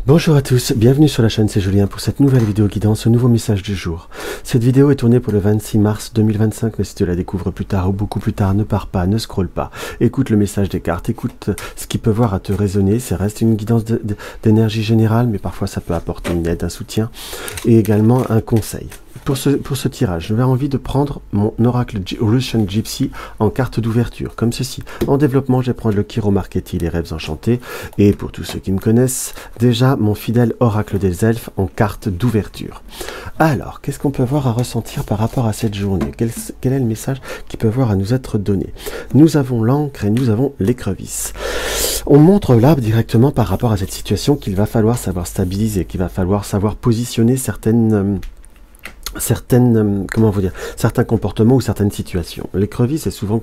Bonjour à tous, bienvenue sur la chaîne, c'est Julien pour cette nouvelle vidéo guidance, ce nouveau message du jour. Cette vidéo est tournée pour le 26 mars 2025, mais si tu la découvres plus tard ou beaucoup plus tard, ne pars pas, ne scrolle pas. Écoute le message des cartes, écoute ce qui peut voir à te résonner, ça reste une guidance d'énergie générale, mais parfois ça peut apporter une aide, un soutien et également un conseil. Pour ce tirage, j'avais envie de prendre mon oracle Russian Gypsy en carte d'ouverture, comme ceci. En développement, je vais prendre le Chiromarchetti, les rêves enchantés. Et pour tous ceux qui me connaissent, déjà mon fidèle oracle des elfes en carte d'ouverture. Alors, qu'est-ce qu'on peut avoir à ressentir par rapport à cette journée? Quel est le message qui peut avoir à nous être donné? Nous avons l'encre et nous avons l'écrevisse. On montre là directement par rapport à cette situation qu'il va falloir savoir stabiliser, qu'il va falloir savoir positionner certains comportements ou certaines situations. L'écrevisse est souvent,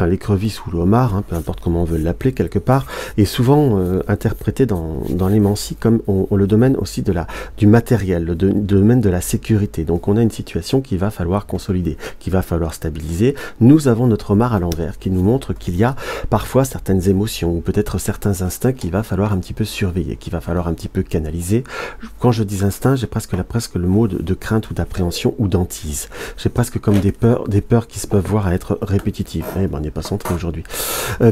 l'écrevisse ou le homard, hein, peu importe comment on veut l'appeler quelque part, est souvent interprété dans les mancies comme le domaine aussi du matériel, le domaine de la sécurité. Donc on a une situation qu'il va falloir consolider, qu'il va falloir stabiliser. Nous avons notre homard à l'envers qui nous montre qu'il y a parfois certaines émotions ou peut-être certains instincts qu'il va falloir un petit peu surveiller, qu'il va falloir un petit peu canaliser. Quand je dis instinct, j'ai presque le mot de crainte ou d'appréhension ou d'antise. J'ai presque comme des peurs qui se peuvent voir à être répétitives. Eh ben, on n'est pas centré aujourd'hui.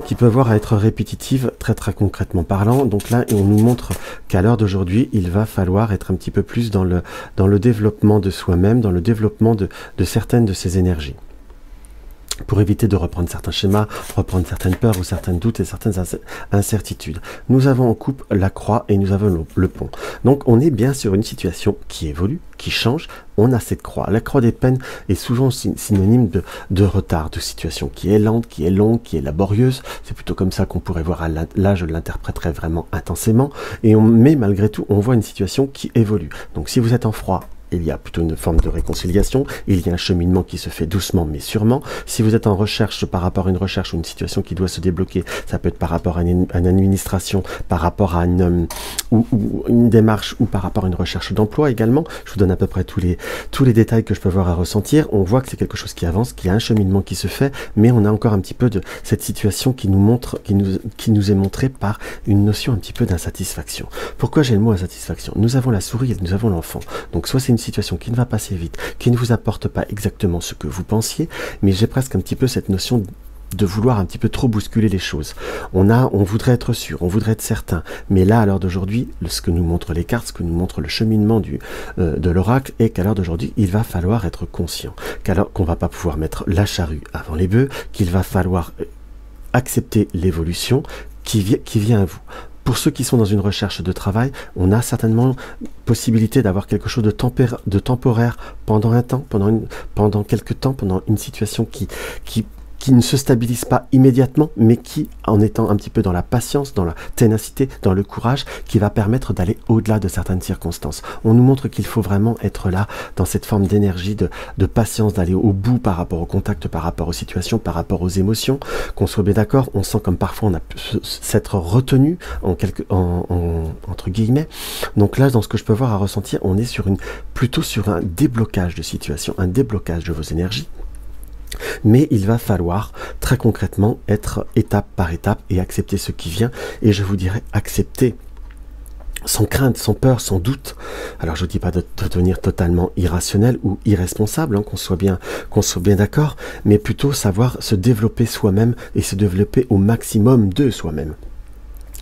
Qui peuvent voir à être répétitives, très concrètement parlant. Donc là, on nous montre qu'à l'heure d'aujourd'hui, il va falloir être un petit peu plus dans le développement de soi-même, dans le développement de certaines de ses énergies, pour éviter de reprendre certains schémas, reprendre certaines peurs ou certains doutes et certaines incertitudes. Nous avons en coupe la croix et nous avons le pont. Donc on est bien sur une situation qui évolue, qui change. On a cette croix. La croix des peines est souvent synonyme de retard, de situation qui est lente, qui est longue, qui est laborieuse. C'est plutôt comme ça qu'on pourrait voir. Là, je l'interpréterais vraiment intensément. Mais malgré tout, on voit une situation qui évolue. Donc si vous êtes en froid, il y a plutôt une forme de réconciliation, il y a un cheminement qui se fait doucement mais sûrement. Si vous êtes en recherche par rapport à une recherche ou une situation qui doit se débloquer, ça peut être par rapport à une administration, par rapport à une démarche ou par rapport à une recherche d'emploi également. Je vous donne à peu près tous les détails que je peux avoir à ressentir. On voit que c'est quelque chose qui avance, qu'il y a un cheminement qui se fait, mais on a encore un petit peu de cette situation qui nous est montrée par une notion un petit peu d'insatisfaction. Pourquoi j'ai le mot insatisfaction? Nous avons la souris et nous avons l'enfant. Donc soit c'est une situation qui ne va pas assez vite, qui ne vous apporte pas exactement ce que vous pensiez, mais j'ai presque un petit peu cette notion de vouloir un petit peu trop bousculer les choses. On voudrait être sûr, on voudrait être certain, mais là, à l'heure d'aujourd'hui, ce que nous montrent les cartes, ce que nous montre le cheminement de l'oracle, est qu'à l'heure d'aujourd'hui, il va falloir être conscient, qu'on va pas pouvoir mettre la charrue avant les bœufs, qu'il va falloir accepter l'évolution qui vient à vous. Pour ceux qui sont dans une recherche de travail, on a certainement possibilité d'avoir quelque chose de temporaire pendant un temps, pendant quelques temps, pendant une situation qui ne se stabilise pas immédiatement, mais qui, en étant un petit peu dans la patience, dans la ténacité, dans le courage, qui va permettre d'aller au-delà de certaines circonstances. On nous montre qu'il faut vraiment être là, dans cette forme d'énergie, de patience, d'aller au bout par rapport au contact, par rapport aux situations, par rapport aux émotions. Qu'on soit bien d'accord, on sent comme parfois on a pu s'être retenu, entre guillemets. Donc là, dans ce que je peux voir à ressentir, on est plutôt sur un déblocage de situation, un déblocage de vos énergies. Mais il va falloir très concrètement être étape par étape et accepter ce qui vient. Et je vous dirais accepter sans crainte, sans peur, sans doute. Alors je ne dis pas de devenir totalement irrationnel ou irresponsable, hein, qu'on soit bien d'accord, mais plutôt savoir se développer soi-même et se développer au maximum de soi-même.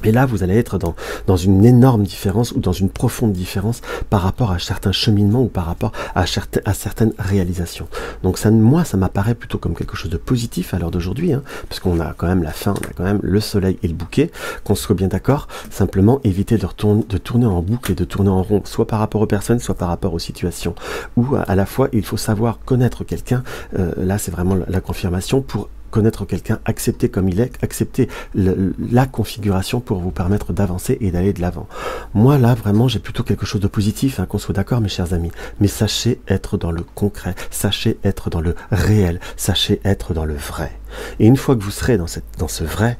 Et là, vous allez être dans une énorme différence ou dans une profonde différence par rapport à certains cheminements ou par rapport à certaines réalisations. Donc moi, ça m'apparaît plutôt comme quelque chose de positif à l'heure d'aujourd'hui, hein, parce qu'on a quand même la fin, on a quand même le soleil et le bouquet, qu'on soit bien d'accord. Simplement, éviter de tourner en boucle et de tourner en rond, soit par rapport aux personnes, soit par rapport aux situations. Ou à la fois, il faut savoir connaître quelqu'un, là c'est vraiment la confirmation, pour connaître quelqu'un, accepter comme il est, accepter la configuration pour vous permettre d'avancer et d'aller de l'avant. Moi là vraiment j'ai plutôt quelque chose de positif, hein, qu'on soit d'accord mes chers amis, mais sachez être dans le concret, sachez être dans le réel, sachez être dans le vrai. Et une fois que vous serez dans ce vrai,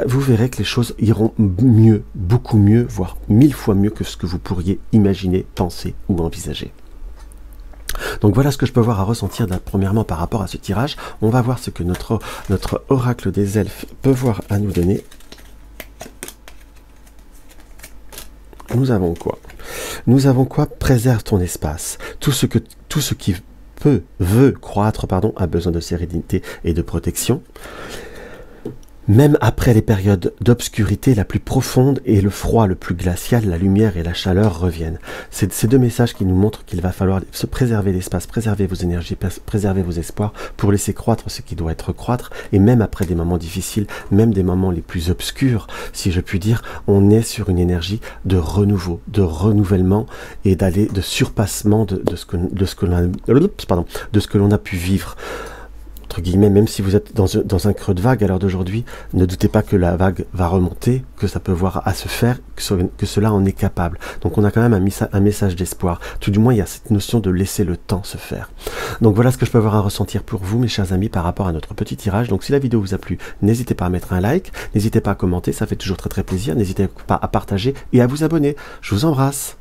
vous verrez que les choses iront mieux, beaucoup mieux, voire 1000 fois mieux que ce que vous pourriez imaginer, penser ou envisager. Donc voilà ce que je peux voir à ressentir premièrement par rapport à ce tirage. On va voir ce que notre oracle des elfes peut voir à nous donner. nous avons quoi? Nous avons quoi? Préserve ton espace. Tout ce qui veut croître, pardon, a besoin de sérénité et de protection. Même après les périodes d'obscurité la plus profonde et le froid le plus glacial, la lumière et la chaleur reviennent. C'est ces deux messages qui nous montrent qu'il va falloir se préserver l'espace, préserver vos énergies, préserver vos espoirs pour laisser croître ce qui doit être croître. Et même après des moments difficiles, même des moments les plus obscurs, si je puis dire, on est sur une énergie de renouveau, de renouvellement et de surpassement de ce que l'on a pu vivre. Entre guillemets, même si vous êtes dans un creux de vague à l'heure d'aujourd'hui, ne doutez pas que la vague va remonter, que ça peut voir à se faire, que cela en est capable. Donc on a quand même un message d'espoir. Tout du moins, il y a cette notion de laisser le temps se faire. Donc voilà ce que je peux avoir à ressentir pour vous, mes chers amis, par rapport à notre petit tirage. Donc si la vidéo vous a plu, n'hésitez pas à mettre un like, n'hésitez pas à commenter, ça fait toujours très très plaisir. N'hésitez pas à partager et à vous abonner. Je vous embrasse.